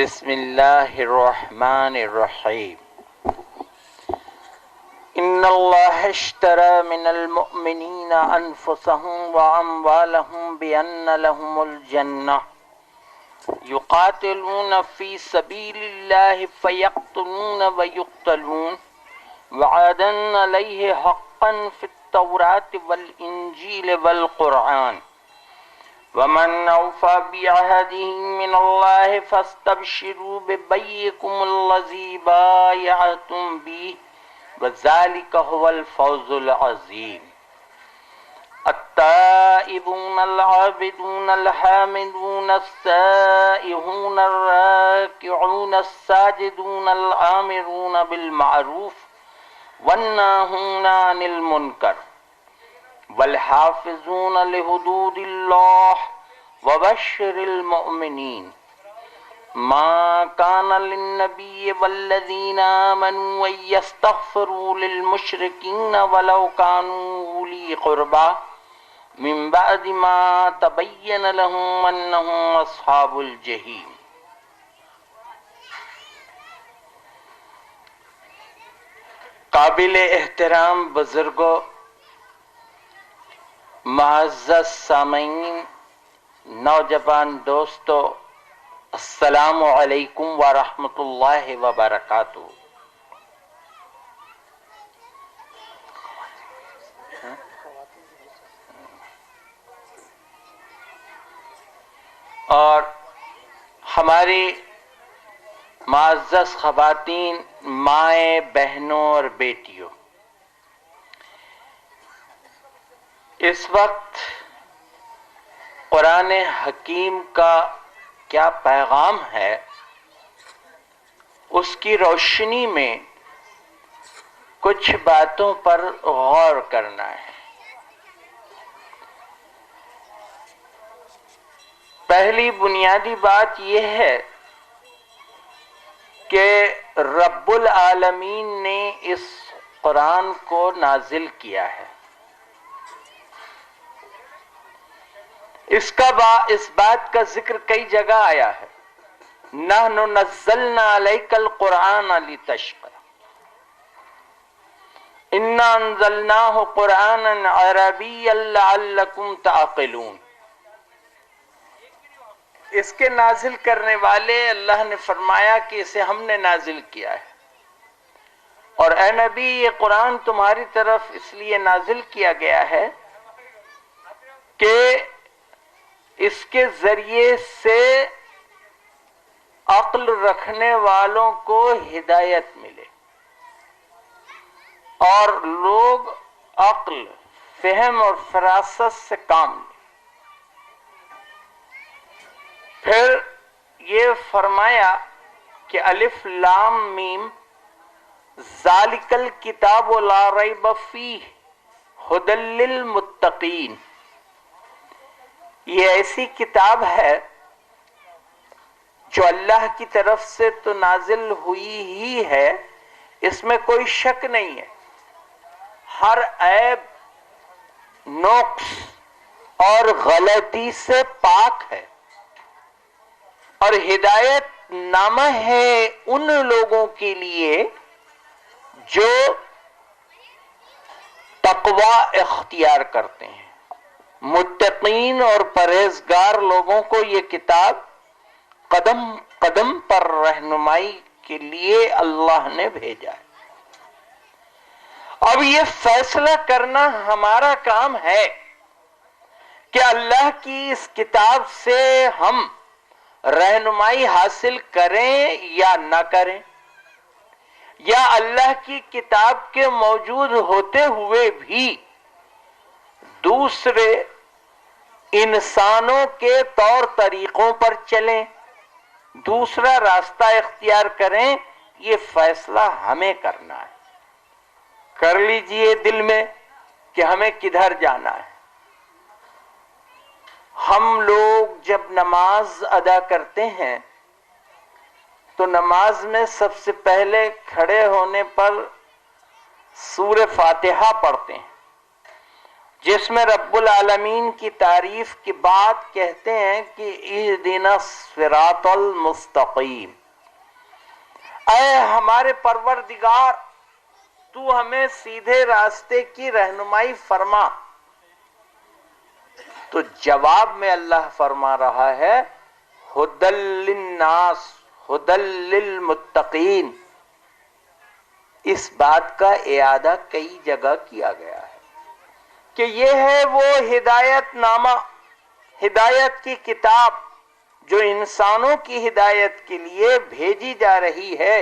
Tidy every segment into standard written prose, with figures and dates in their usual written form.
بسم اللہ الرحمن الرحیم ان اللہ اشترى من المؤمنین انفسهم واموالهم بان لهم الجنہ یقاتلون فی سبیل اللہ فیقتلون ویقتلون وعدا علیہ حقا فی التوراة والانجیل والقرآن ومن اوفى بعهده من الله فاستبشروا ببيعكم الذي بايعتم به وذلك هو الفوز العظيم التائبون العابدون الحامدون السائحون الراكعون الساجدون الآمرون بالمعروف والناهون عن المنكر والحافظون لحدود اللہ وبشر المؤمنین ما كان للنبي والذين آمنوا أن يستغفروا للمشركين ولو كانوا أولي قربى من بعد ما تبين لهم أنهم أصحاب الجحيم. قابل احترام بزرگوں، معزز سامعین، نوجوان دوستو، السلام علیکم ورحمۃ اللہ وبرکاتہ. اور ہماری معزز خواتین، مائیں، بہنوں اور بیٹیوں، اس وقت قرآن حکیم کا کیا پیغام ہے، اس کی روشنی میں کچھ باتوں پر غور کرنا ہے. پہلی بنیادی بات یہ ہے کہ رب العالمین نے اس قرآن کو نازل کیا ہے. اس بات کا ذکر کئی جگہ آیا ہے. نحن نزلنا علیک القرآن لتشقى انا انزلناہ قرآنا عربیا لعلکم تعقلون. اس کے نازل کرنے والے اللہ نے فرمایا کہ اسے ہم نے نازل کیا ہے، اور اے نبی یہ قرآن تمہاری طرف اس لیے نازل کیا گیا ہے کہ اس کے ذریعے سے عقل رکھنے والوں کو ہدایت ملے اور لوگ عقل، فہم اور فراست سے کام لیں. پھر یہ فرمایا کہ الف لام میم ذالک الکتاب لا ریب فیہ ھدی للمتقین. یہ ایسی کتاب ہے جو اللہ کی طرف سے تو نازل ہوئی ہی ہے، اس میں کوئی شک نہیں ہے، ہر عیب، نقص اور غلطی سے پاک ہے، اور ہدایت نامہ ہے ان لوگوں کے لیے جو تقوی اختیار کرتے ہیں. متقین اور پرہیزگار لوگوں کو یہ کتاب قدم قدم پر رہنمائی کے لیے اللہ نے بھیجا ہے. اب یہ فیصلہ کرنا ہمارا کام ہے کہ اللہ کی اس کتاب سے ہم رہنمائی حاصل کریں یا نہ کریں، یا اللہ کی کتاب کے موجود ہوتے ہوئے بھی دوسرے انسانوں کے طور طریقوں پر چلیں، دوسرا راستہ اختیار کریں. یہ فیصلہ ہمیں کرنا ہے. کر لیجئے دل میں کہ ہمیں کدھر جانا ہے. ہم لوگ جب نماز ادا کرتے ہیں تو نماز میں سب سے پہلے کھڑے ہونے پر سورہ فاتحہ پڑھتے ہیں، جس میں رب العالمین کی تعریف کے بعد کہتے ہیں کہ اہدنا الصراط المستقیم، اے ہمارے پروردگار تو ہمیں سیدھے راستے کی رہنمائی فرما۔ تو جواب میں اللہ فرما رہا ہے ھدی للناس ھدی للمتقین۔ اس بات کا اعادہ کئی جگہ کیا گیا ہے کہ یہ ہے وہ ہدایت نامہ، ہدایت کی کتاب جو انسانوں کی ہدایت کے لیے بھیجی جا رہی ہے۔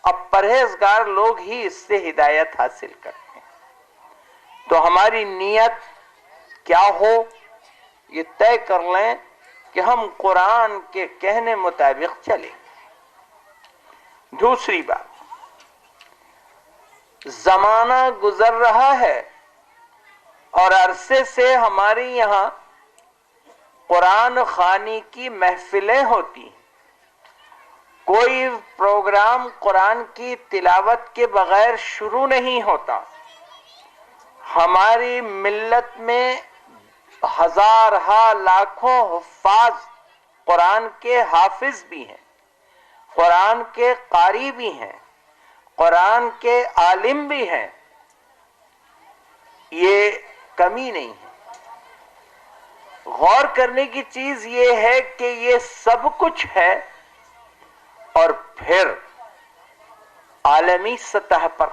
اب پرہیزگار لوگ ہی اس سے ہدایت حاصل کرتے ہیں۔ تو ہماری نیت کیا ہو یہ طے کر لیں کہ ہم قرآن کے کہنے مطابق چلیں۔ دوسری بات، زمانہ گزر رہا ہے اور عرصے سے ہمارے یہاں قرآن خوانی کی محفلیں ہوتی ہیں۔ کوئی پروگرام قرآن کی تلاوت کے بغیر شروع نہیں ہوتا۔ ہماری ملت میں ہزارہا لاکھوں حفاظ قرآن کے حافظ بھی ہیں، قرآن کے قاری بھی ہیں، قرآن کے عالم بھی ہیں، یہ کمی نہیں ہے۔ غور کرنے کی چیز یہ ہے کہ یہ سب کچھ ہے اور پھر عالمی سطح پر،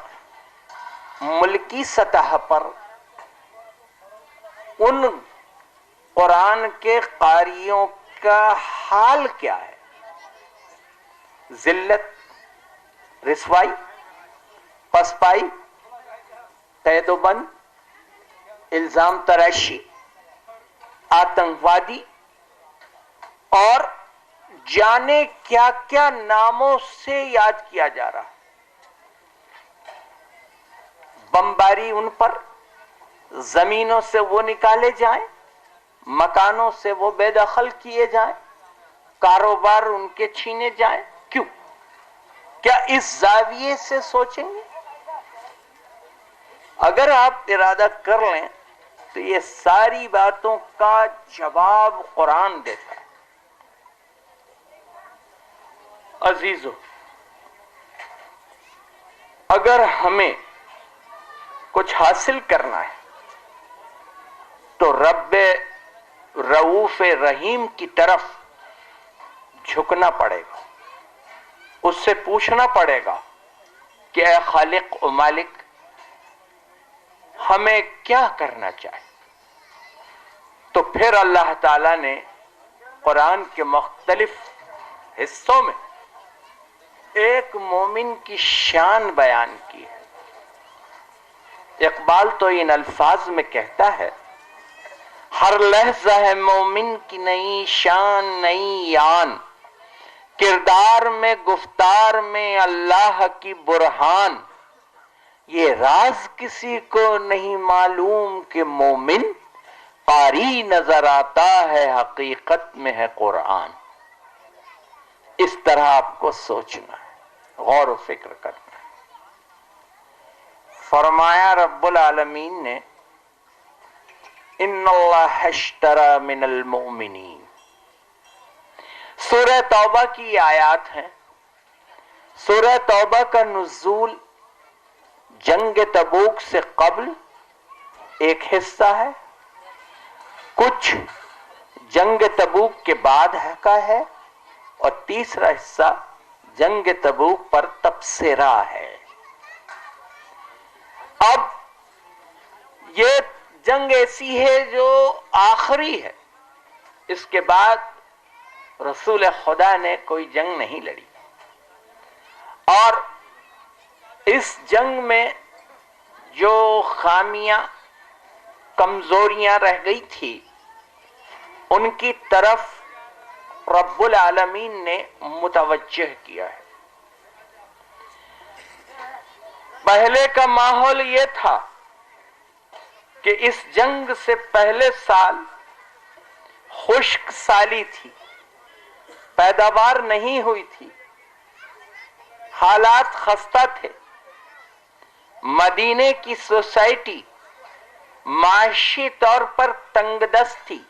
ملکی سطح پر ان قرآن کے قاریوں کا حال کیا ہے؟ ذلت، رسوائی، پسپائی، قید و بند، الزام تراشی، آتنکوادی اور جانے کیا کیا ناموں سے یاد کیا جا رہا ہے۔ بمباری ان پر، زمینوں سے وہ نکالے جائیں، مکانوں سے وہ بے دخل کیے جائیں، کاروبار ان کے چھینے جائیں۔ کیوں؟ کیا اس زاویے سے سوچیں گے؟ اگر آپ ارادہ کر لیں تو یہ ساری باتوں کا جواب قرآن دیتا ہے۔ عزیزو، اگر ہمیں کچھ حاصل کرنا ہے تو رب رؤوف رحیم کی طرف جھکنا پڑے گا، اس سے پوچھنا پڑے گا کہ اے خالق و مالک ہمیں کیا کرنا چاہیے۔ تو پھر اللہ تعالیٰ نے قرآن کے مختلف حصوں میں ایک مومن کی شان بیان کی ہے۔ اقبال تو ان الفاظ میں کہتا ہے، ہر لحظہ ہے مومن کی نئی شان نئی یان، کردار میں گفتار میں اللہ کی برہان، یہ راز کسی کو نہیں معلوم کہ مومن قاری نظر آتا ہے حقیقت میں ہے قرآن۔ اس طرح آپ کو سوچنا ہے، غور و فکر کرنا ہے۔ فرمایا رب العالمین نے ان اللہ اشتری من المؤمنین، سورہ توبہ کی آیات ہیں۔ سورہ توبہ کا نزول جنگ تبوک سے قبل ایک حصہ ہے، کچھ جنگ تبوک کے بعد کا ہے، اور تیسرا حصہ جنگ تبوک پر تبصرہ ہے۔ اب یہ جنگ ایسی ہے جو آخری ہے، اس کے بعد رسول خدا نے کوئی جنگ نہیں لڑی، اور اس جنگ میں جو خامیاں کمزوریاں رہ گئی تھی ان کی طرف رب العالمین نے متوجہ کیا ہے۔ پہلے کا ماحول یہ تھا کہ اس جنگ سے پہلے سال خشک سالی تھی، پیداوار نہیں ہوئی تھی، حالات خستہ تھے۔ مدینے کی سوسائٹی، معاشی طور پر تنگ دست تھی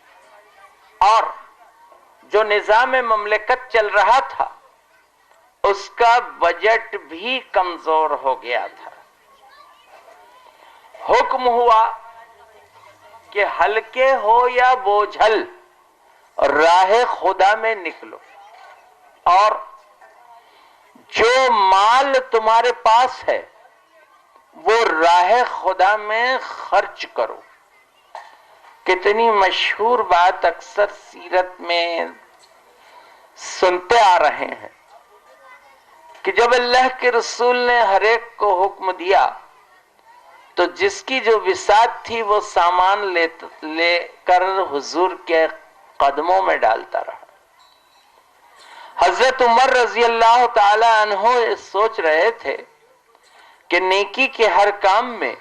اور جو نظام مملکت چل رہا تھا اس کا بجٹ بھی کمزور ہو گیا تھا. حکم ہوا کہ ہلکے ہو یا بوجھل راہ خدا میں نکلو اور جو مال تمہارے پاس ہے وہ راہ خدا میں خرچ کرو. کتنی مشہور بات اکثر سیرت میں سنتے آ رہے ہیں کہ جب اللہ کے رسول نے ہر ایک کو حکم دیا تو جس کی جو وسعت تھی وہ سامان لے کر حضور کے قدموں میں ڈالتا رہا. حضرت عمر رضی اللہ تعالی عنہ سوچ رہے تھے کہ نیکی کے ہر کام میں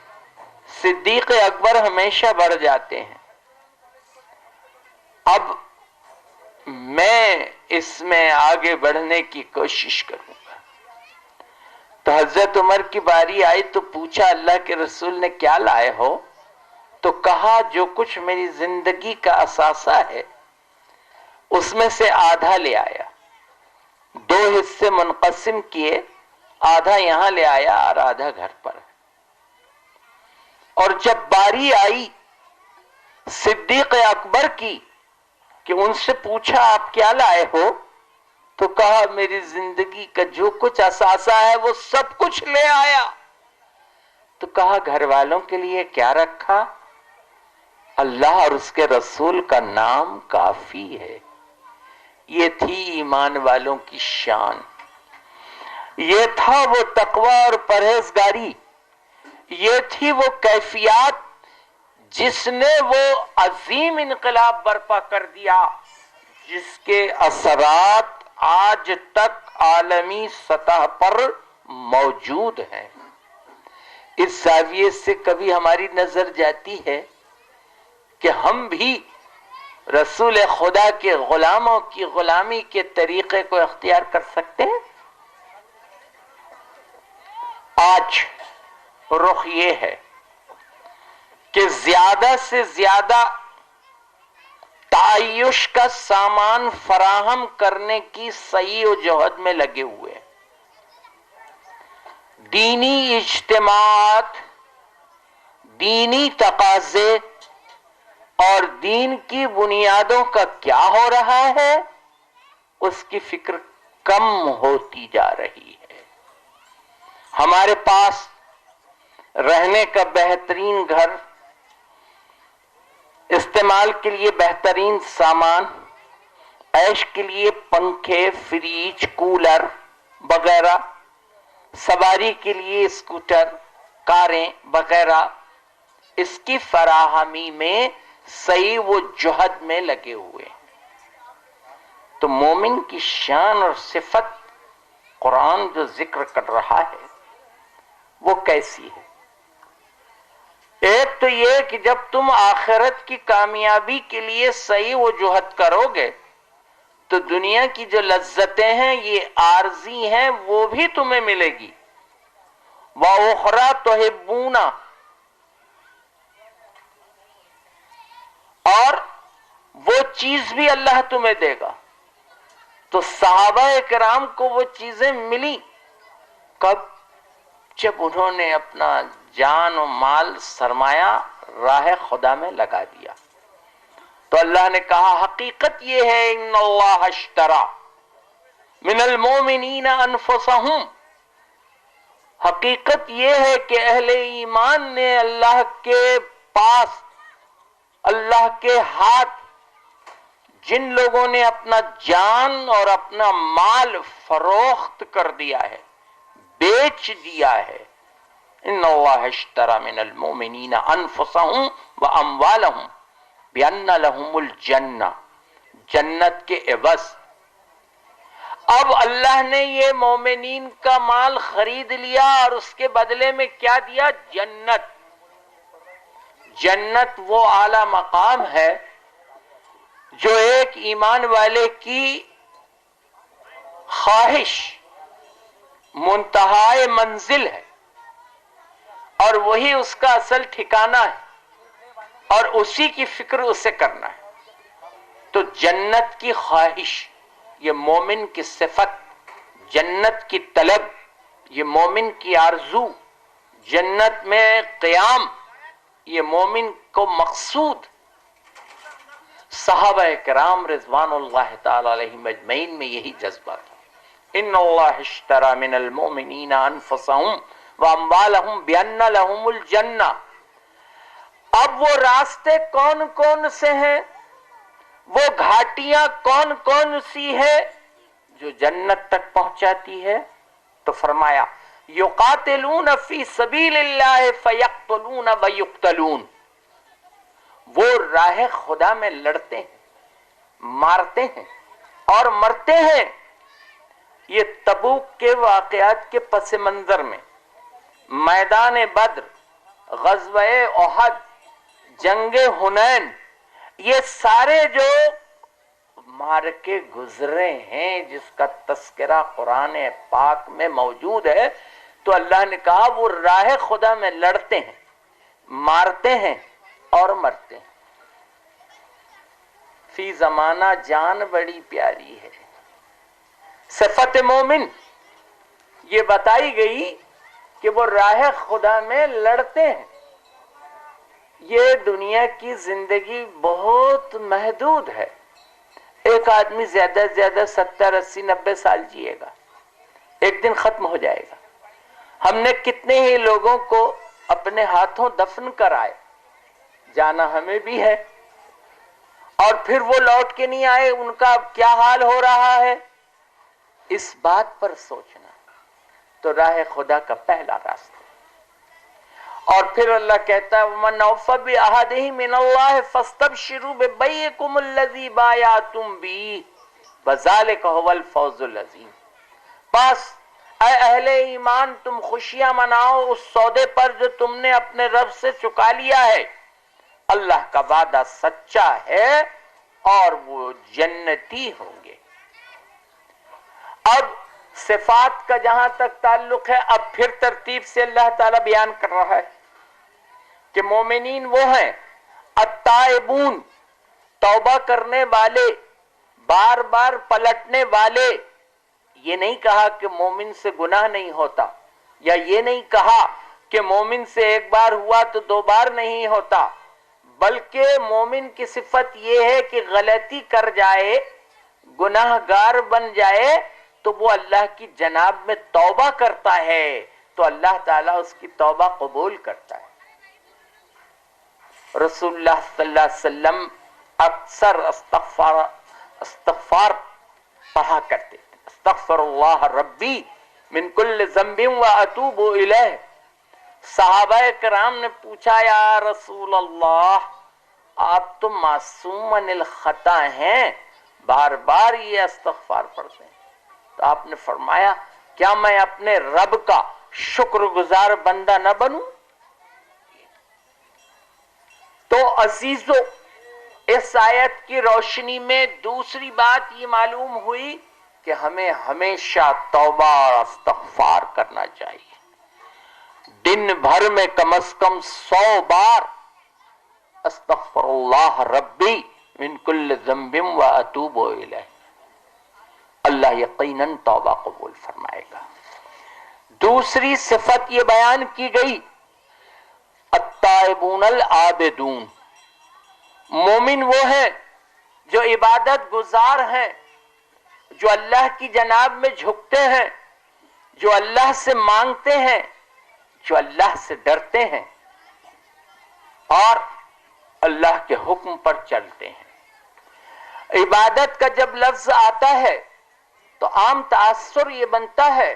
صدیق اکبر ہمیشہ بڑھ جاتے ہیں. اب میں اس میں آگے بڑھنے کی کوشش کروں گا. تو حضرت عمر کی باری آئی تو پوچھا اللہ کے رسول نے کیا لائے ہو؟ تو کہا جو کچھ میری زندگی کا اثاثہ ہے اس میں سے آدھا لے آیا. 2 حصے منقسم کیے، آدھا یہاں لے آیا اور آدھا گھر پر. اور جب باری آئی صدیق اکبر کی کہ ان سے پوچھا آپ کیا لائے ہو، تو کہا میری زندگی کا جو کچھ اثاثہ ہے وہ سب کچھ لے آیا. تو کہا گھر والوں کے لیے کیا رکھا؟ اللہ اور اس کے رسول کا نام کافی ہے. یہ تھی ایمان والوں کی شان، یہ تھا وہ تقوی اور پرہیزگاری، یہ تھی وہ کیفیات جس نے وہ عظیم انقلاب برپا کر دیا جس کے اثرات آج تک عالمی سطح پر موجود ہیں. اس زاویے سے کبھی ہماری نظر جاتی ہے کہ ہم بھی رسول خدا کے غلاموں کی غلامی کے طریقے کو اختیار کر سکتے ہیں. آج رخ یہ ہے کہ زیادہ سے زیادہ تعیش کا سامان فراہم کرنے کی سعی و جہد میں لگے ہوئے ہیں. دینی اجتماعات، دینی تقاضے اور دین کی بنیادوں کا کیا ہو رہا ہے اس کی فکر کم ہوتی جا رہی ہے. ہمارے پاس رہنے کا بہترین گھر، استعمال کے لیے بہترین سامان، عیش کے لیے پنکھے، فریج، کولر وغیرہ، سواری کے لیے اسکوٹر، کاریں وغیرہ، اس کی فراہمی میں سعی و جہد میں لگے ہوئے ہیں. تو مومن کی شان اور صفت قرآن جو ذکر کر رہا ہے وہ کیسی ہے؟ ایک تو یہ کہ جب تم آخرت کی کامیابی کے لیے سعی و جہد کرو گے تو دنیا کی جو لذتیں ہیں یہ عارضی ہیں، وہ بھی تمہیں ملے گی. وَأُخْرَى تُحِبُّونَ، اور وہ چیز بھی اللہ تمہیں دے گا. تو صحابہ کرام کو وہ چیزیں ملی کب؟ جب انہوں نے اپنا جان و مال سرمایہ راہ خدا میں لگا دیا. تو اللہ نے کہا حقیقت یہ ہے ان اللہ اشترى من المؤمنین انفسهم، حقیقت یہ ہے کہ اہل ایمان نے اللہ کے پاس، اللہ کے ہاتھ جن لوگوں نے اپنا جان اور اپنا مال فروخت کر دیا ہے، بیچ دیا ہے، ان اللہ اشترى من المؤمنین انفسهم واموالهم بان لهم الجنہ، جنت کے عوض. اب اللہ نے یہ مومنین کا مال خرید لیا اور اس کے بدلے میں کیا دیا؟ جنت. جنت وہ اعلی مقام ہے جو ایک ایمان والے کی خواہش، منتہائے منزل ہے، اور وہی اس کا اصل ٹھکانہ ہے. اور اسی کی فکر اسے کرنا ہے. تو جنت کی خواہش یہ مومن کی صفت، جنت کی طلب یہ مومن کی آرزو، جنت میں قیام یہ مومن کو مقصود. صحابہ کرام رضوان اللہ تعالی علیہم اجمعین میں یہی جذبہ تھا. ان اللہ اشتری من المؤمنین انفسهم واموالهم بان لهم الجنہ. اب وہ راستے کون کون سے ہیں، وہ گھاٹیاں کون کون سی ہے جو جنت تک پہنچاتی ہے؟ تو فرمایا یقاتلون فی سبیل اللہ فیقتلون ویقتلون. وہ راہ خدا میں لڑتے ہیں، مارتے ہیں اور مرتے ہیں. یہ تبوک کے واقعات کے پس منظر میں میدان بدر، غزوہ احد، جنگ حنین، یہ سارے جو مارکے گزرے ہیں جس کا تذکرہ قرآن پاک میں موجود ہے، تو اللہ نے کہا وہ راہ خدا میں لڑتے ہیں، مارتے ہیں اور مرتے ہیں. فی زمانہ جان بڑی پیاری ہے. صفت مومن یہ بتائی گئی کہ وہ راہ خدا میں لڑتے ہیں. یہ دنیا کی زندگی بہت محدود ہے. ایک آدمی زیادہ سے زیادہ 70 80 90 سال جیے گا، ایک دن ختم ہو جائے گا. ہم نے کتنے ہی لوگوں کو اپنے ہاتھوں دفن کرائے، جانا ہمیں بھی ہے، اور پھر وہ لوٹ کے نہیں آئے، ان کا اب کیا حال ہو رہا ہے. اس بات پر سوچنا تو راہ خدا کا پہلا راستہ. اور پھر اللہ کہتا ہے وَمَنْ أَوْفَى بِعَهْدِهِ مِنَ اللَّهِ فَاسْتَبْشِرُوا بِبَيْعِكُمُ الَّذِي بَايَعْتُمْ بِهِ وَذَلِكَ هُوَ الْفَوْزُ الْعَظِيمُ. بس اے اہل ایمان تم خوشیاں مناؤ اس سودے پر جو تم نے اپنے رب سے چکا لیا ہے. اللہ کا وعدہ سچا ہے اور وہ جنتی ہوں گے. اب صفات کا جہاں تک تعلق ہے، اب پھر ترتیب سے اللہ تعالیٰ بیان کر رہا ہے کہ مومنین وہ ہیں التائبون، توبہ کرنے والے، بار بار پلٹنے والے. یہ نہیں کہا کہ مومن سے گناہ نہیں ہوتا، یا یہ نہیں کہا کہ مومن سے ایک بار ہوا تو 2 بار نہیں ہوتا، بلکہ مومن کی صفت یہ ہے کہ غلطی کر جائے، گناہ گار بن جائے تو وہ اللہ کی جناب میں توبہ کرتا ہے تو اللہ تعالیٰ اس کی توبہ قبول کرتا ہے. رسول اللہ صلی اللہ علیہ وسلم اکثر استغفار پڑھا کرتے تھے. استغفر اللہ ربی من کل ذنب واتوب الیہ. صحابہ کرام نے پوچھا یا رسول اللہ آپ تو معصوم عن الخطا ہیں، بار بار یہ استغفار پڑھتے ہیں. تو آپ نے فرمایا کیا میں اپنے رب کا شکر گزار بندہ نہ بنوں؟ تو عزیزو، اس آیت کی روشنی میں دوسری بات یہ معلوم ہوئی کہ ہمیں ہمیشہ توبہ اور استغفار کرنا چاہیے. دن بھر میں کم از کم 100 بار استغفر اللہ ربی من کل ذنب واتوب الیہ. اللہ یقیناً توبہ قبول فرمائے گا. دوسری صفت یہ بیان کی گئی التائبون العابدون. مومن وہ ہیں جو عبادت گزار ہیں، جو اللہ کی جناب میں جھکتے ہیں، جو اللہ سے مانگتے ہیں، جو اللہ سے ڈرتے ہیں اور اللہ کے حکم پر چلتے ہیں. عبادت کا جب لفظ آتا ہے تو عام تاثر یہ بنتا ہے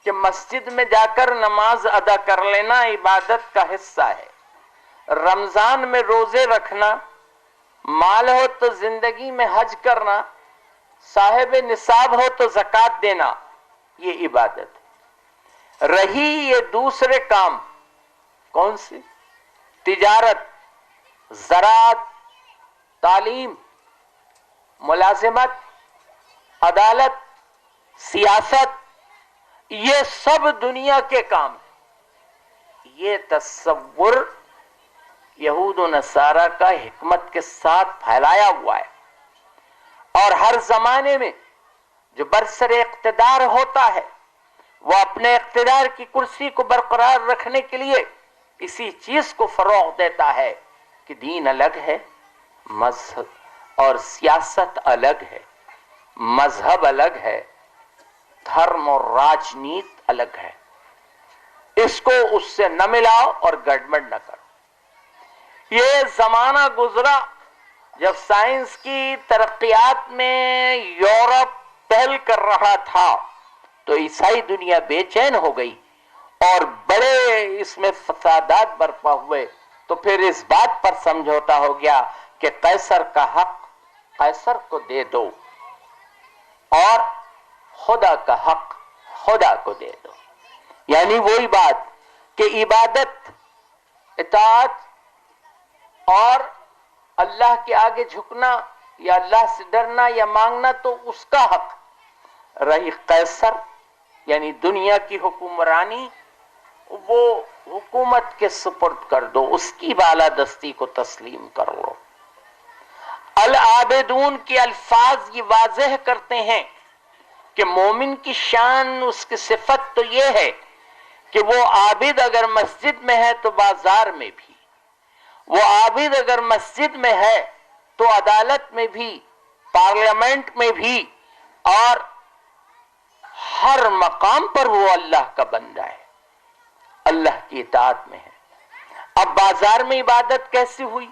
کہ مسجد میں جا کر نماز ادا کر لینا عبادت کا حصہ ہے. رمضان میں روزے رکھنا، مال ہو تو زندگی میں حج کرنا، صاحب نصاب ہو تو زکوٰۃ دینا، یہ عبادت ہے. رہی یہ دوسرے کام کون سے؟ تجارت، زراعت، تعلیم، ملازمت، عدالت، سیاست، یہ سب دنیا کے کام ہیں. یہ تصور یہود و نصارہ کا حکمت کے ساتھ پھیلایا ہوا ہے، اور ہر زمانے میں جو برسر اقتدار ہوتا ہے وہ اپنے اقتدار کی کرسی کو برقرار رکھنے کے لیے اسی چیز کو فروغ دیتا ہے کہ دین الگ ہے، مذہب اور سیاست الگ ہے، مذہب الگ ہے، دھرم اور راجنیت الگ ہے، اس کو اس سے نہ ملاؤ اور گڑبڑ نہ کرو۔ یہ زمانہ گزرا جب سائنس کی ترقیات میں یورپ پہل کر رہا تھا تو عیسائی دنیا بے چین ہو گئی اور بڑے اس میں فسادات برپا ہوئے، تو پھر اس بات پر سمجھوتا ہو گیا کہ قیصر کا حق قیصر کو دے دو اور خدا کا حق خدا کو دے دو۔ یعنی وہی بات کہ عبادت، اطاعت اور اللہ کے آگے جھکنا یا اللہ سے ڈرنا یا مانگنا تو اس کا حق، رہی قیصر یعنی دنیا کی حکمرانی، وہ حکومت کے سپرد کر دو، اس کی بالادستی کو تسلیم کر لو۔ العابدون کے الفاظ یہ واضح کرتے ہیں کہ مومن کی شان، اس کی صفت تو یہ ہے کہ وہ عابد اگر مسجد میں ہے تو بازار میں بھی، وہ عابد اگر مسجد میں ہے تو عدالت میں بھی، پارلیمنٹ میں بھی، اور ہر مقام پر وہ اللہ کا بندہ ہے، اللہ کی اطاعت میں ہے۔ اب بازار میں عبادت کیسی ہوئی؟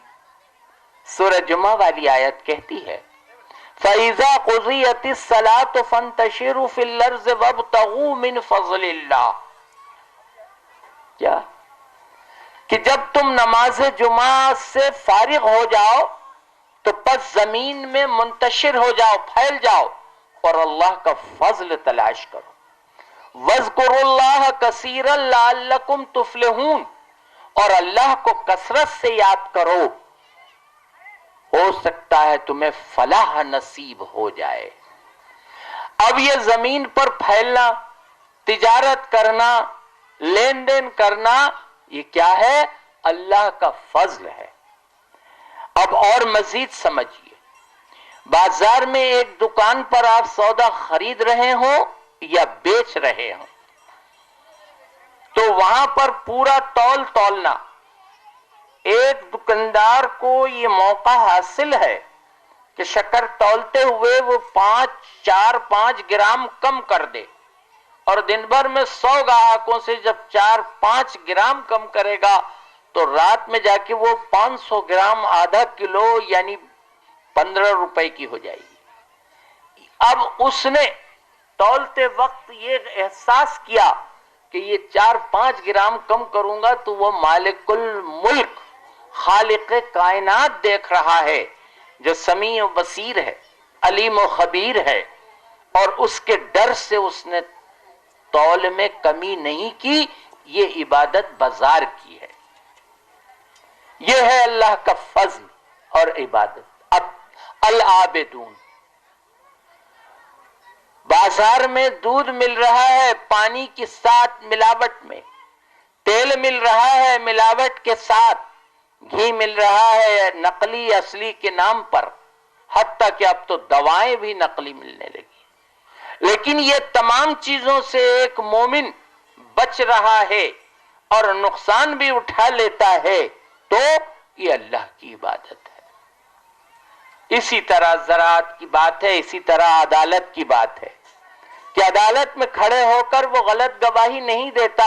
سورہ جمعہ والی آیت کہتی ہے فَإِذَا قُضِيَتِ الصَّلَاةُ فَانتَشِرُوا فِي الْأَرْضِ وَابْتَغُوا مِنْ فَضْلِ اللَّهِ، کیا کہ جب تم نماز جمعہ سے فارغ ہو جاؤ تو پس زمین میں منتشر ہو جاؤ، پھیل جاؤ اور اللہ کا فضل تلاش کرو۔ وَاذْكُرُوا اللَّهَ كَثِيرًا لَعَلَّكُمْ تُفْلِحُونَ، اور اللہ کو کثرت سے یاد کرو، ہو سکتا ہے تمہیں فلاح نصیب ہو جائے۔ اب یہ زمین پر پھیلنا، تجارت کرنا، لین دین کرنا، یہ کیا ہے؟ اللہ کا فضل ہے۔ اب اور مزید سمجھیے، بازار میں ایک دکان پر آپ سودا خرید رہے ہوں یا بیچ رہے ہوں تو وہاں پر پورا تول تولنا، ایک دکاندار کو یہ موقع حاصل ہے کہ شکر تولتے ہوئے وہ 4-5 گرام کم کر دے، اور دن بھر میں 100 گاہکوں سے جب 4-5 گرام کم کرے گا تو رات میں جا کے وہ 500 گرام آدھا کلو یعنی 15 روپے کی ہو جائے گی۔ اب اس نے تولتے وقت یہ احساس کیا کہ یہ 4-5 گرام کم کروں گا تو وہ مالک الملک، خالق کائنات دیکھ رہا ہے، جو سمیع و بصیر ہے، علیم و خبیر ہے، اور اس کے ڈر سے اس نے تول میں کمی نہیں کی۔ یہ عبادت بازار کی ہے، یہ ہے اللہ کا فضل اور عبادت۔ اب العابدون، بازار میں دودھ مل رہا ہے پانی کے ساتھ ملاوٹ میں، تیل مل رہا ہے ملاوٹ کے ساتھ، گھی مل رہا ہے نقلی اصلی کے نام پر، حتیٰ کہ اب تو دوائیں بھی نقلی ملنے لگی، لیکن یہ تمام چیزوں سے ایک مومن بچ رہا ہے اور نقصان بھی اٹھا لیتا ہے تو یہ اللہ کی عبادت ہے۔ اسی طرح زراعت کی بات ہے، اسی طرح عدالت کی بات ہے کہ عدالت میں کھڑے ہو کر وہ غلط گواہی نہیں دیتا۔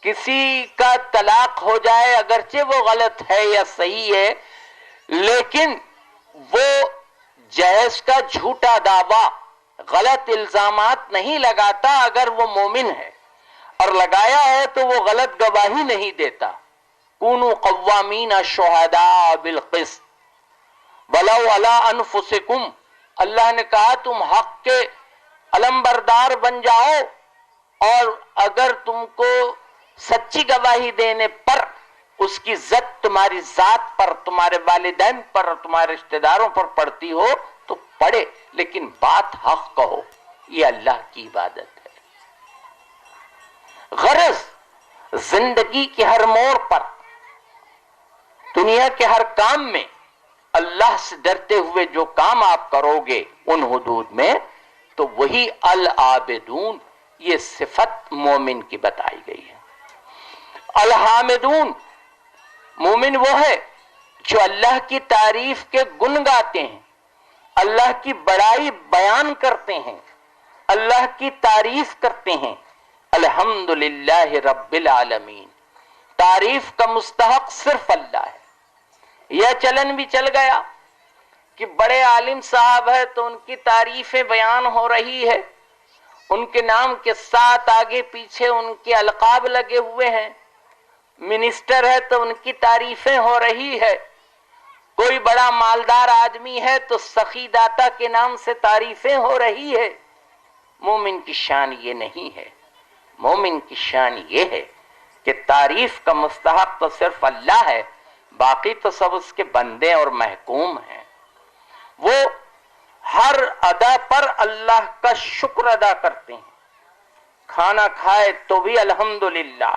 کسی کا طلاق ہو جائے، اگرچہ وہ غلط ہے یا صحیح ہے، لیکن وہ جہیز کا جھوٹا دعویٰ، غلط الزامات نہیں لگاتا اگر وہ مومن ہے، اور لگایا ہے تو وہ غلط گواہی نہیں دیتا۔ کونوا قوامین شہداء بالقسط ولو علی انفسکم، اللہ نے کہا تم حق کے علمبردار بن جاؤ، اور اگر تم کو سچی گواہی دینے پر اس کی ذات تمہاری ذات پر، تمہارے والدین پر، تمہارے رشتہ داروں پر پڑتی ہو تو پڑے، لیکن بات حق کہو۔ یہ اللہ کی عبادت ہے۔ غرض زندگی کے ہر موڑ پر دنیا کے ہر کام میں اللہ سے ڈرتے ہوئے جو کام آپ کرو گے ان حدود میں، تو وہی العابدون، یہ صفت مومن کی بتائی گئی ہے۔ الحامدون، مومن وہ ہے جو اللہ کی تعریف کے گن گاتے ہیں، اللہ کی بڑائی بیان کرتے ہیں، اللہ کی تعریف کرتے ہیں۔ الحمدللہ رب العالمین، تعریف کا مستحق صرف اللہ ہے۔ یہ چلن بھی چل گیا کہ بڑے عالم صاحب ہے تو ان کی تعریفیں بیان ہو رہی ہے، ان کے نام کے ساتھ آگے پیچھے ان کے القاب لگے ہوئے ہیں، منسٹر ہے تو ان کی تعریفیں ہو رہی ہے، کوئی بڑا مالدار آدمی ہے تو سخی داتا کے نام سے تعریفیں ہو رہی ہے۔ مومن کی شان یہ نہیں ہے، مومن کی شان یہ ہے کہ تعریف کا مستحق تو صرف اللہ ہے، باقی تو سب اس کے بندے اور محکوم ہیں۔ وہ ہر ادا پر اللہ کا شکر ادا کرتے ہیں، کھانا کھائے تو بھی الحمدللہ،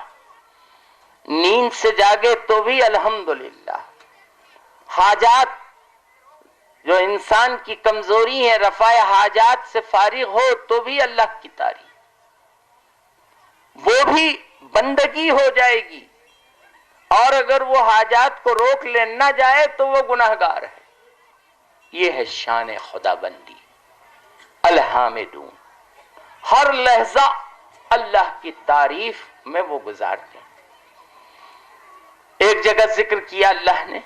نیند سے جاگے تو بھی الحمدللہ، حاجات جو انسان کی کمزوری ہے رفع حاجات سے فارغ ہو تو بھی اللہ کی تعریف، وہ بھی بندگی ہو جائے گی، اور اگر وہ حاجات کو روک لے نہ جائے تو وہ گناہگار ہے۔ یہ ہے شان خدا بندی، الحامدون، ہر لحظہ اللہ کی تعریف میں وہ گزارتے ہیں۔ ایک جگہ ذکر کیا اللہ نے،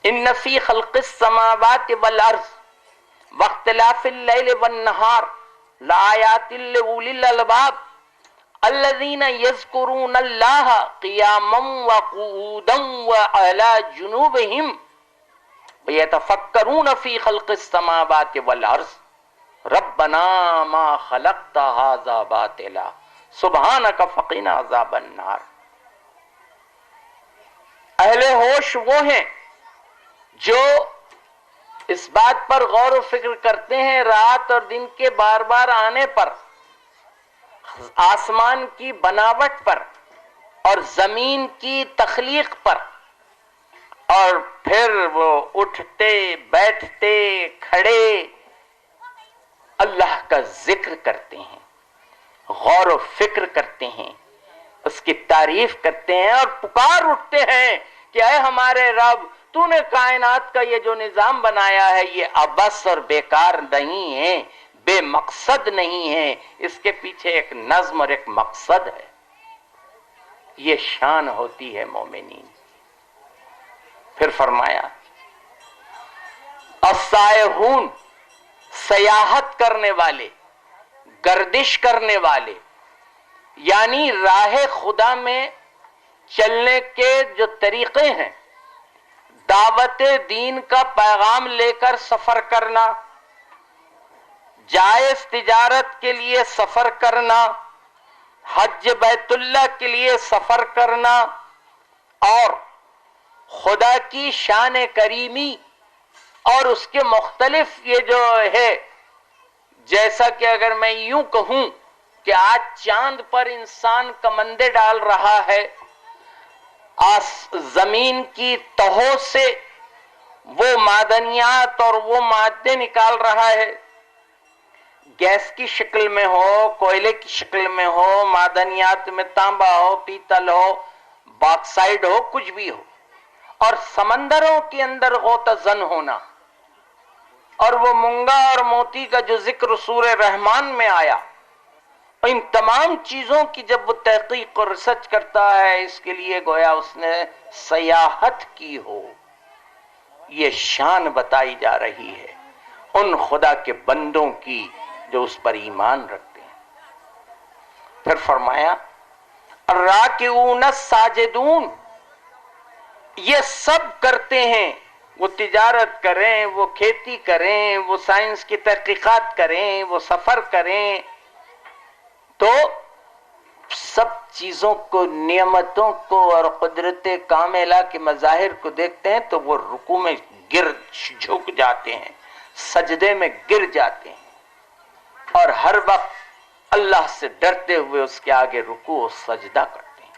ان فی خلق السماوات والارض واختلاف اللیل والنہار لآیات لأولی الالباب الذین یذکرون اللہ قیاما وقعودا وعلی جنوبہم ویتفکرون فی خلق السماوات والارض ربنا ما خلقت ھذا باطلا سبحانک فقنا عذاب النار۔ اہل ہوش وہ ہیں جو اس بات پر غور و فکر کرتے ہیں رات اور دن کے بار بار آنے پر، آسمان کی بناوٹ پر اور زمین کی تخلیق پر، اور پھر وہ اٹھتے بیٹھتے کھڑے اللہ کا ذکر کرتے ہیں، غور و فکر کرتے ہیں، اس کی تعریف کرتے ہیں اور پکار اٹھتے ہیں کہ اے ہمارے رب، تو نے کائنات کا یہ جو نظام بنایا ہے یہ عبث اور بیکار نہیں ہے، بے مقصد نہیں ہے، اس کے پیچھے ایک نظم اور ایک مقصد ہے۔ یہ شان ہوتی ہے مومنین۔ پھر فرمایا السائحون، سیاحت کرنے والے، گردش کرنے والے، یعنی راہ خدا میں چلنے کے جو طریقے ہیں، دعوت دین کا پیغام لے کر سفر کرنا، جائز تجارت کے لیے سفر کرنا، حج بیت اللہ کے لیے سفر کرنا، اور خدا کی شان کریمی اور اس کے مختلف یہ جو ہے، جیسا کہ اگر میں یوں کہوں کہ آج چاند پر انسان کمندے ڈال رہا ہے، زمین کی تہوں سے وہ معدنیات اور وہ مادے نکال رہا ہے، گیس کی شکل میں ہو، کوئلے کی شکل میں ہو، معدنیات میں تانبا ہو، پیتل ہو، باکسائڈ ہو، کچھ بھی ہو، اور سمندروں کے اندر غوطہ زن ہونا، اور وہ مونگا اور موتی کا جو ذکر سورہ رحمان میں آیا، ان تمام چیزوں کی جب وہ تحقیق اور ریسرچ کرتا ہے، اس کے لیے گویا اس نے سیاحت کی ہو، یہ شان بتائی جا رہی ہے ان خدا کے بندوں کی جو اس پر ایمان رکھتے ہیں۔ پھر فرمایا الراکعون الساجدون، یہ سب کرتے ہیں، وہ تجارت کریں، وہ کھیتی کریں، وہ سائنس کی تحقیقات کریں، وہ سفر کریں، تو سب چیزوں کو، نعمتوں کو اور قدرت کاملہ کے مظاہر کو دیکھتے ہیں تو وہ رکوع میں گر جھک جاتے ہیں، سجدے میں گر جاتے ہیں، اور ہر وقت اللہ سے ڈرتے ہوئے اس کے آگے رکوع و سجدہ کرتے ہیں۔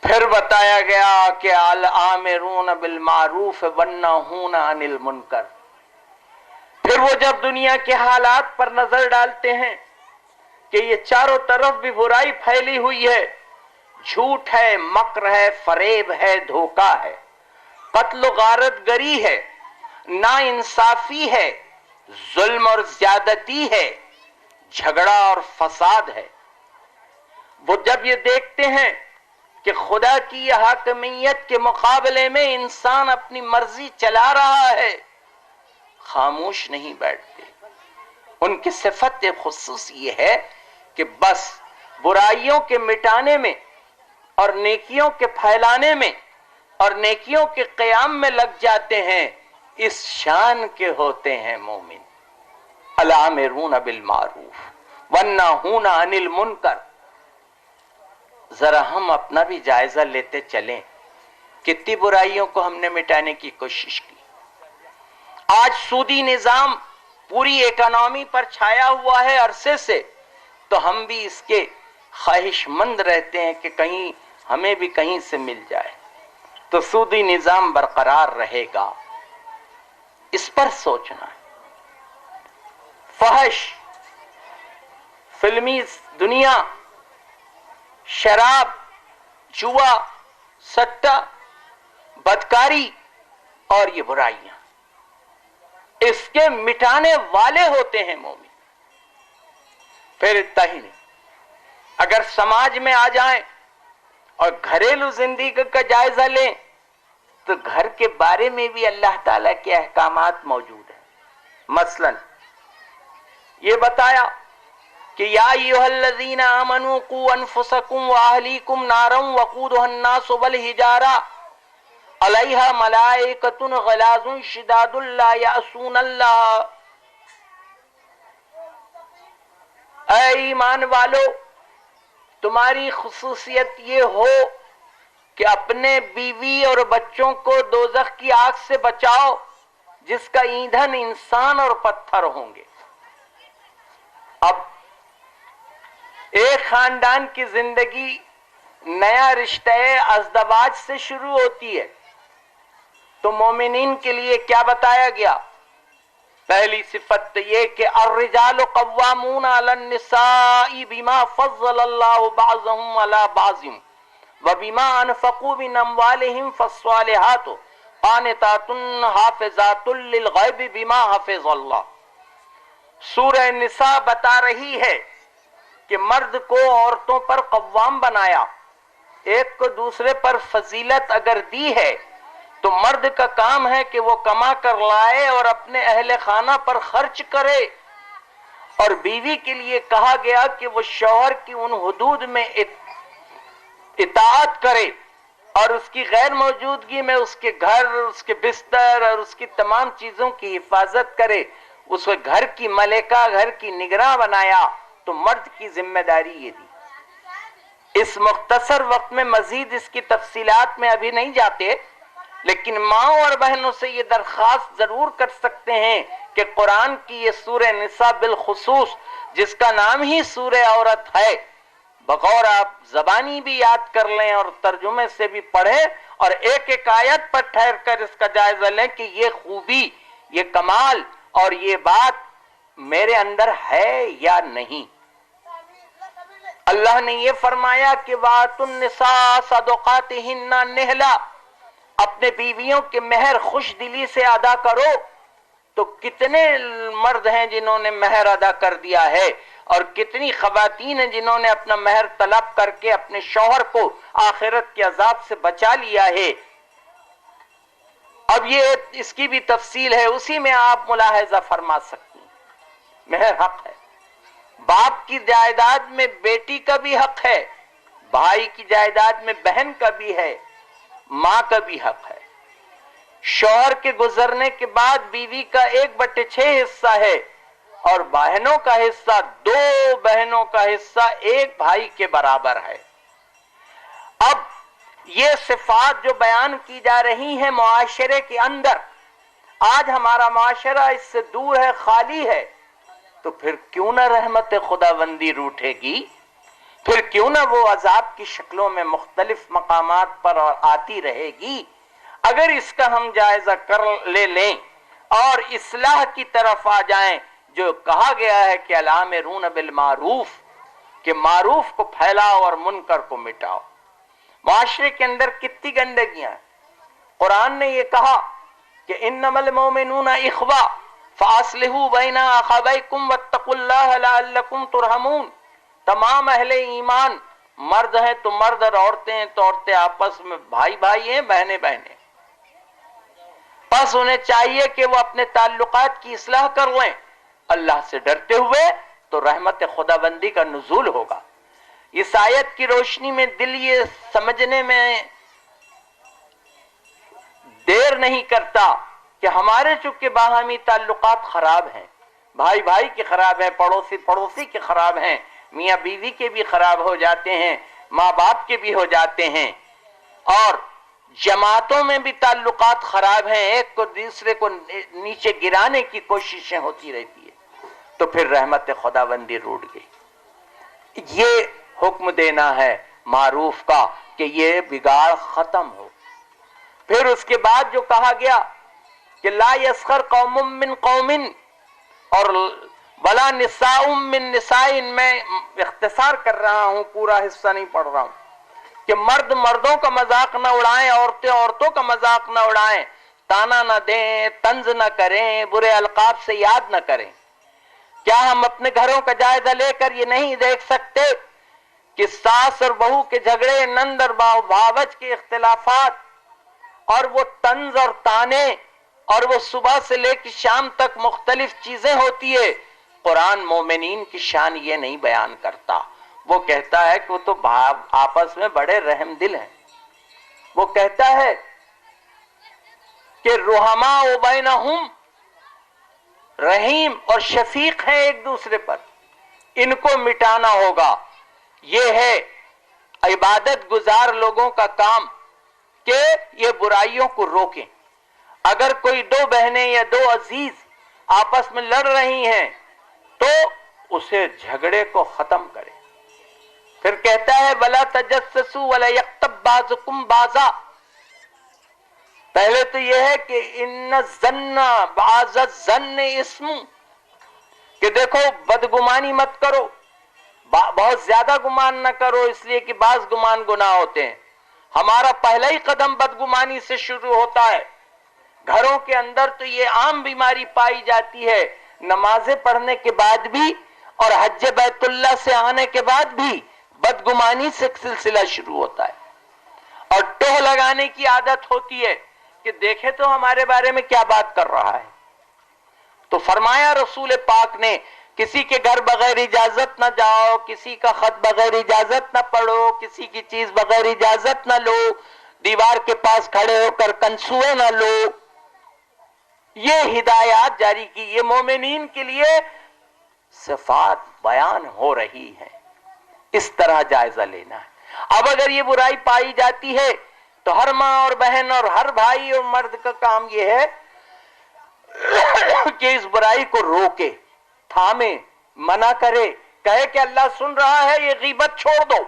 پھر بتایا گیا کہ الآمرون بالمعروف والناہون عن المنکر. پھر وہ جب دنیا کے حالات پر نظر ڈالتے ہیں کہ یہ چاروں طرف بھی برائی پھیلی ہوئی ہے، جھوٹ ہے، مکر ہے، فریب ہے، دھوکہ ہے، قتل و غارت گری ہے، نا انصافی ہے، ظلم اور زیادتی ہے، جھگڑا اور فساد ہے، وہ جب یہ دیکھتے ہیں کہ خدا کی یہ حاکمیت کے مقابلے میں انسان اپنی مرضی چلا رہا ہے، خاموش نہیں بیٹھتے. ان کی صفت خصوص یہ ہے کہ بس برائیوں کے مٹانے میں اور نیکیوں کے پھیلانے میں اور نیکیوں کے قیام میں لگ جاتے ہیں. اس شان کے ہوتے ہیں مومن. الآمرون بالمعروف والناہون عن المنکر. ذرا ہم اپنا بھی جائزہ لیتے چلیں، کتنی برائیوں کو ہم نے مٹانے کی کوشش کی. آج سودی نظام پوری اکانومی پر چھایا ہوا ہے عرصے سے، تو ہم بھی اس کے خواہش مند رہتے ہیں کہ کہیں ہمیں بھی کہیں سے مل جائے تو سودی نظام برقرار رہے گا. اس پر سوچنا ہے. فحش، فلمی دنیا، شراب، جوا، سٹا، بدکاری اور یہ برائیاں، اس کے مٹانے والے ہوتے ہیں مومن. پھر اتنا ہی نہیں، اگر سماج میں آ جائیں اور گھریلو زندگی کا جائزہ لیں تو گھر کے بارے میں بھی اللہ تعالیٰ کے احکامات موجود ہیں. مثلا یہ بتایا کہ یا ایھا الذین آمنوا قوا انفسکم واہلیکم نارا وقودھا الناس والحجارہ علیہا ملائکۃ غلاظ شداد لا یعصون اللہ. اے ایمان والو، تمہاری خصوصیت یہ ہو کہ اپنے بیوی اور بچوں کو دوزخ کی آگ سے بچاؤ جس کا ایندھن انسان اور پتھر ہوں گے. اب ایک خاندان کی زندگی نیا رشتہ ازدواج سے شروع ہوتی ہے تو مومنین کے لیے کیا بتایا گیا؟ پہلی صفت یہ کہ الرجال قوامون علی النساء بما فضل اللہ بعضهم علی بعض وبما انفقوا من اموالهم فالصالحات قانتات حافظات للغیب بما حفظ اللہ. سورہ نساء بتا رہی ہے کہ مرد کو عورتوں پر قوام بنایا، ایک کو دوسرے پر فضیلت اگر دی ہے تو مرد کا کام ہے کہ وہ کما کر لائے اور اپنے اہل خانہ پر خرچ کرے، اور بیوی کے لیے کہا گیا کہ وہ شوہر کی ان حدود میں اطاعت کرے اور اس کی غیر موجودگی میں اس کے گھر، اس کے بستر اور اس کی تمام چیزوں کی حفاظت کرے. اس کو گھر کی ملکہ، گھر کی نگراں بنایا تو مرد کی ذمہ داری یہ دی. اس مختصر وقت میں مزید اس کی تفصیلات میں ابھی نہیں جاتے، لیکن ماں اور بہنوں سے یہ درخواست ضرور کر سکتے ہیں کہ قرآن کی یہ سورہ نساء بالخصوص، جس کا نام ہی سورہ عورت ہے، بغور آپ زبانی بھی یاد کر لیں اور ترجمے سے بھی پڑھیں اور ایک ایک آیت پر ٹھہر کر اس کا جائزہ لیں کہ یہ خوبی، یہ کمال اور یہ بات میرے اندر ہے یا نہیں. اللہ نے یہ فرمایا کہ وَآتُوا النِّسَاءَ صَدُقَاتِهِنَّ نِحْلًا، اپنے بیویوں کے مہر خوش دلی سے ادا کرو. تو کتنے مرد ہیں جنہوں نے مہر ادا کر دیا ہے اور کتنی خواتین ہیں جنہوں نے اپنا مہر طلب کر کے اپنے شوہر کو آخرت کے عذاب سے بچا لیا ہے. اب یہ اس کی بھی تفصیل ہے، اسی میں آپ ملاحظہ فرما سکتی ہیں. مہر حق ہے. باپ کی جائیداد میں بیٹی کا بھی حق ہے، بھائی کی جائیداد میں بہن کا بھی ہے، ماں کا بھی حق ہے. شوہر کے گزرنے کے بعد بیوی کا 1/6 حصہ ہے اور بہنوں کا حصہ، 2 بہنوں کا حصہ 1 بھائی کے برابر ہے. اب یہ صفات جو بیان کی جا رہی ہیں معاشرے کے اندر، آج ہمارا معاشرہ اس سے دور ہے، خالی ہے، تو پھر کیوں نہ رحمت خداوندی روٹھے گی؟ پھر کیوں نہ وہ عذاب کی شکلوں میں مختلف مقامات پر اور آتی رہے گی. اگر اس کا ہم جائزہ کر لیں اور اصلاح کی طرف آ جائیں، جو کہا گیا ہے کہ الامرون بالمعروف، کہ معروف کو پھیلاؤ اور منکر کو مٹاؤ. معاشرے کے اندر کتنی گندگیاں ہیں. قرآن نے یہ کہا کہ انما المؤمنون اخوہ فاصلحوا بین اخویکم واتقوا اللہ لعلکم ترحمون. تمام اہل ایمان، مرد ہیں تو مرد اور عورتیں ہیں تو عورتیں، آپس میں بھائی بھائی ہیں، بہنیں بہنیں. بس انہیں چاہیے کہ وہ اپنے تعلقات کی اصلاح کر لیں اللہ سے ڈرتے ہوئے، تو رحمت خداوندی کا نزول ہوگا. اس آیت کی روشنی میں دل یہ سمجھنے میں دیر نہیں کرتا کہ ہمارے چونکہ باہمی تعلقات خراب ہیں، بھائی بھائی کے خراب ہیں، پڑوسی پڑوسی کے خراب ہیں، میاں بیوی کے بھی خراب ہو جاتے ہیں، ماں باپ کے بھی ہو جاتے ہیں، اور جماعتوں میں بھی تعلقات خراب ہیں، ایک کو دوسرے کو نیچے گرانے کی کوششیں ہوتی رہتی ہے، تو پھر رحمت خداوندی روٹ گئی. یہ حکم دینا ہے معروف کا کہ یہ بگاڑ ختم ہو. پھر اس کے بعد جو کہا گیا کہ لا یسخر قوم من قوم اور ولا نساء من نساء، میں اختصار کر رہا ہوں، پورا حصہ نہیں پڑھ رہا ہوں، کہ مرد مردوں کا مذاق نہ اڑائیں، عورتیں عورتوں کا مذاق نہ اڑائیں، تانا نہ دیں، طنز نہ کریں، برے القاب سے یاد نہ کریں. کیا ہم اپنے گھروں کا جائزہ لے کر یہ نہیں دیکھ سکتے کہ ساس اور بہو کے جھگڑے، نند اور بھاوج کے اختلافات، اور وہ طنز اور تانے، اور وہ صبح سے لے کے شام تک مختلف چیزیں ہوتی ہے. قرآن مومنین کی شان یہ نہیں بیان کرتا. وہ کہتا ہے کہ وہ تو آپس میں بڑے رحم دل ہیں. وہ کہتا ہے کہ رحماء بینہم، رحیم اور شفیق ہیں ایک دوسرے پر، ان کو مٹانا ہوگا. یہ ہے عبادت گزار لوگوں کا کام کہ یہ برائیوں کو روکیں. اگر کوئی دو بہنیں یا دو عزیز آپس میں لڑ رہی ہیں تو اسے جھگڑے کو ختم کرے. پھر کہتا ہے وَلَا تَجَسَّسُوا وَلَا يَغْتَبْ بَعْضُكُمْ بَعْضًا. پہلے تو یہ ہے کہ ان الظن بعض الظن اسم، کہ دیکھو بدگمانی مت کرو، بہت زیادہ گمان نہ کرو، اس لیے کہ بعض گمان گناہ ہوتے ہیں. ہمارا پہلا ہی قدم بدگمانی سے شروع ہوتا ہے. گھروں کے اندر تو یہ عام بیماری پائی جاتی ہے، نمازیں پڑھنے کے بعد بھی اور حج بیت اللہ سے آنے کے بعد بھی بدگمانی سے سلسلہ شروع ہوتا ہے، اور ٹوہ لگانے کی عادت ہوتی ہے کہ دیکھے تو ہمارے بارے میں کیا بات کر رہا ہے. تو فرمایا رسول پاک نے کسی کے گھر بغیر اجازت نہ جاؤ، کسی کا خط بغیر اجازت نہ پڑھو، کسی کی چیز بغیر اجازت نہ لو، دیوار کے پاس کھڑے ہو کر کنسوئے نہ لو. یہ ہدایات جاری کی، یہ مومنین کے لیے صفات بیان ہو رہی ہیں. اس طرح جائزہ لینا ہے. اب اگر یہ برائی پائی جاتی ہے تو ہر ماں اور بہن اور ہر بھائی اور مرد کا کام یہ ہے کہ اس برائی کو روکے، تھامے، منع کرے، کہے کہ اللہ سن رہا ہے، یہ غیبت چھوڑ دو،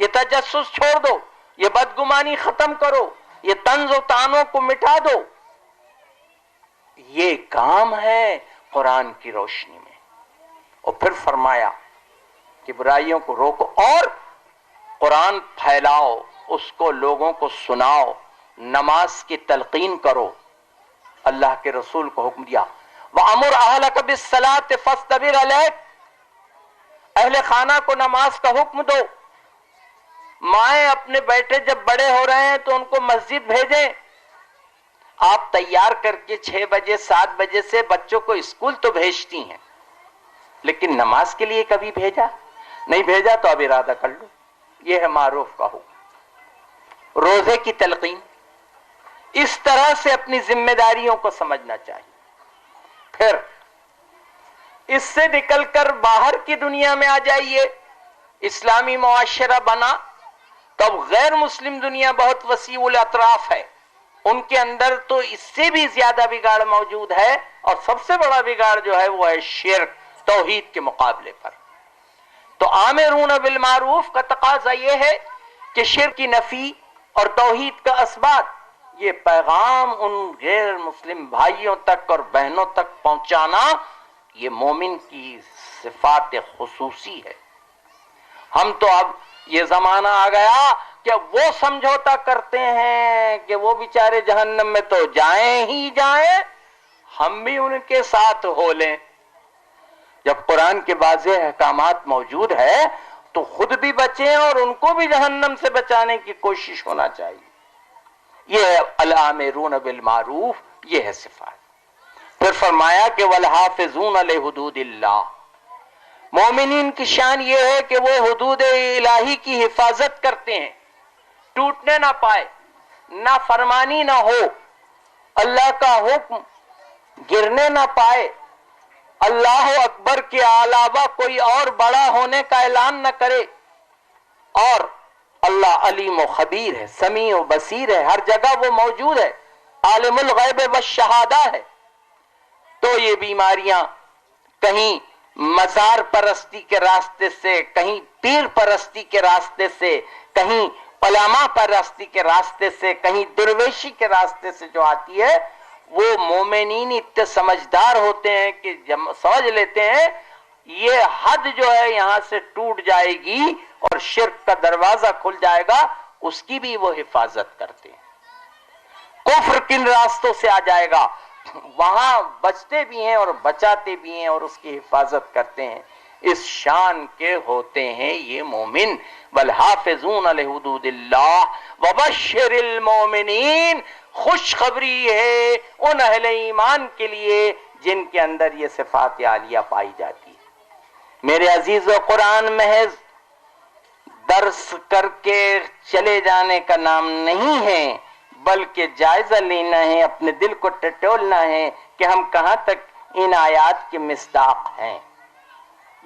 یہ تجسس چھوڑ دو، یہ بدگمانی ختم کرو، یہ طنز و طعنوں کو مٹا دو. یہ کام ہے قرآن کی روشنی میں. اور پھر فرمایا کہ برائیوں کو روکو اور قرآن پھیلاؤ، اس کو لوگوں کو سناؤ، نماز کی تلقین کرو. اللہ کے رسول کو حکم دیا وَأَمُرْ أَهْلَكَ بِالصَّلَاةِ فَاصْطَبِرْ عَلَيْكَ، اہل خانہ کو نماز کا حکم دو. مائیں اپنے بیٹے جب بڑے ہو رہے ہیں تو ان کو مسجد بھیجیں. آپ تیار کر کے 6 بجے 7 بجے سے بچوں کو اسکول تو بھیجتی ہیں، لیکن نماز کے لیے کبھی بھیجا نہیں؟ بھیجا تو اب ارادہ کر لو. یہ ہے معروف کا حکم. روزے کی تلقین، اس طرح سے اپنی ذمہ داریوں کو سمجھنا چاہیے. پھر اس سے نکل کر باہر کی دنیا میں آ جائیے. اسلامی معاشرہ بنا تو اب غیر مسلم دنیا بہت وسیع الاطراف ہے، ان کے اندر تو اس سے بھی زیادہ بگاڑ موجود ہے، اور سب سے بڑا بگاڑ جو ہے وہ ہے شرک، توحید کے مقابلے پر. تو آمرون بالمعروف کا تقاضا یہ ہے کہ شرک کی نفی اور توحید کا اثبات، یہ پیغام ان غیر مسلم بھائیوں تک اور بہنوں تک پہنچانا یہ مومن کی صفات خصوصی ہے۔ ہم تو اب یہ زمانہ آ گیا کہ وہ سمجھوتا کرتے ہیں کہ وہ بیچارے جہنم میں تو جائیں ہی جائیں، ہم بھی ان کے ساتھ ہو لیں۔ جب قرآن کے واضح احکامات موجود ہے تو خود بھی بچیں اور ان کو بھی جہنم سے بچانے کی کوشش ہونا چاہیے۔ یہ ہے الآمرون بالمعروف، یہ ہے صفات۔ پھر فرمایا کہ والحافظون لحدود اللہ، مومنین کی شان یہ ہے کہ وہ حدود الہی کی حفاظت کرتے ہیں، ٹوٹنے نہ پائے، نافرمانی نہ ہو، اللہ کا حکم گرنے نہ پائے، اللہ اکبر کے علاوہ کوئی اور بڑا ہونے کا اعلان نہ کرے، اور اللہ علیم و خبیر ہے، سمیع و بصیر ہے، ہر جگہ وہ موجود ہے، عالم الغیب والشہادہ ہے۔ تو یہ بیماریاں کہیں مزار پرستی کے راستے سے، کہیں پیر پرستی کے راستے سے، کہیں علماء پرستی کے راستے سے، کہیں درویشی کے راستے سے جو آتی ہے، وہ مومنین اتنے سمجھدار ہوتے ہیں کہ سمجھ لیتے ہیں یہ حد جو ہے یہاں سے ٹوٹ جائے گی اور شرک کا دروازہ کھل جائے گا، اس کی بھی وہ حفاظت کرتے ہیں۔ کفر کن راستوں سے آ جائے گا وہاں بچتے بھی ہیں اور بچاتے بھی ہیں اور اس کی حفاظت کرتے ہیں۔ اس شان کے ہوتے ہیں یہ مومن۔ والحافظون لحدود اللہ وبشر المومنین، خوشخبری ہے ان اہل ایمان کے لیے جن کے اندر یہ صفات عالیہ پائی جاتی ہے۔ میرے عزیز و قرآن محض درس کر کے چلے جانے کا نام نہیں ہے، بلکہ جائزہ لینا ہے، اپنے دل کو ٹٹولنا ہے کہ ہم کہاں تک ان آیات کے مصداق ہیں۔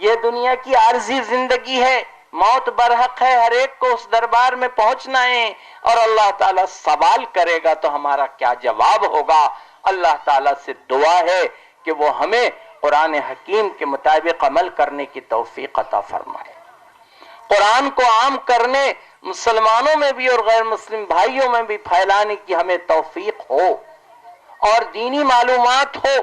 یہ دنیا کی عارضی زندگی ہے، موت برحق ہے، ہر ایک کو اس دربار میں پہنچنا ہے، اور اللہ تعالیٰ سوال کرے گا تو ہمارا کیا جواب ہوگا۔ اللہ تعالیٰ سے دعا ہے کہ وہ ہمیں قرآن حکیم کے مطابق عمل کرنے کی توفیق عطا فرمائے۔ قرآن کو عام کرنے، مسلمانوں میں بھی اور غیر مسلم بھائیوں میں بھی پھیلانے کی ہمیں توفیق ہو، اور دینی معلومات ہو،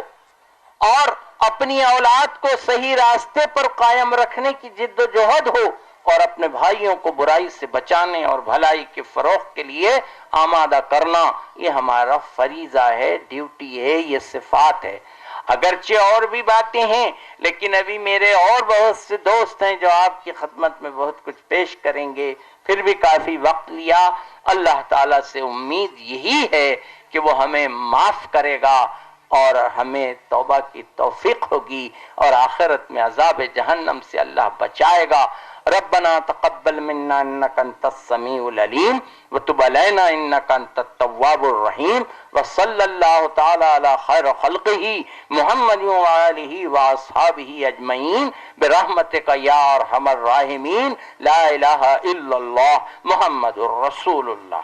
اور اپنی اولاد کو صحیح راستے پر قائم رکھنے کی جد و جہد ہو، اور اپنے بھائیوں کو برائی سے بچانے اور بھلائی کے فروغ کے لیے آمادہ کرنا، یہ ہمارا فریضہ ہے، ڈیوٹی ہے، یہ صفات ہے۔ اگرچہ اور بھی باتیں ہیں، لیکن ابھی میرے اور بہت سے دوست ہیں جو آپ کی خدمت میں بہت کچھ پیش کریں گے، پھر بھی کافی وقت لیا۔ اللہ تعالیٰ سے امید یہی ہے کہ وہ ہمیں معاف کرے گا اور ہمیں توبہ کی توفیق ہوگی، اور آخرت میں عذاب جہنم سے اللہ بچائے گا۔ ربنا تقبل منا انك انت السميع العليم وتب علينا انك انت التواب الرحيم وصلى الله تعالى على خير خلقه محمد وآله واصحابه اجمعين برحمتك يا ارحم الراحمين لا اله الا الله محمد رسول الله۔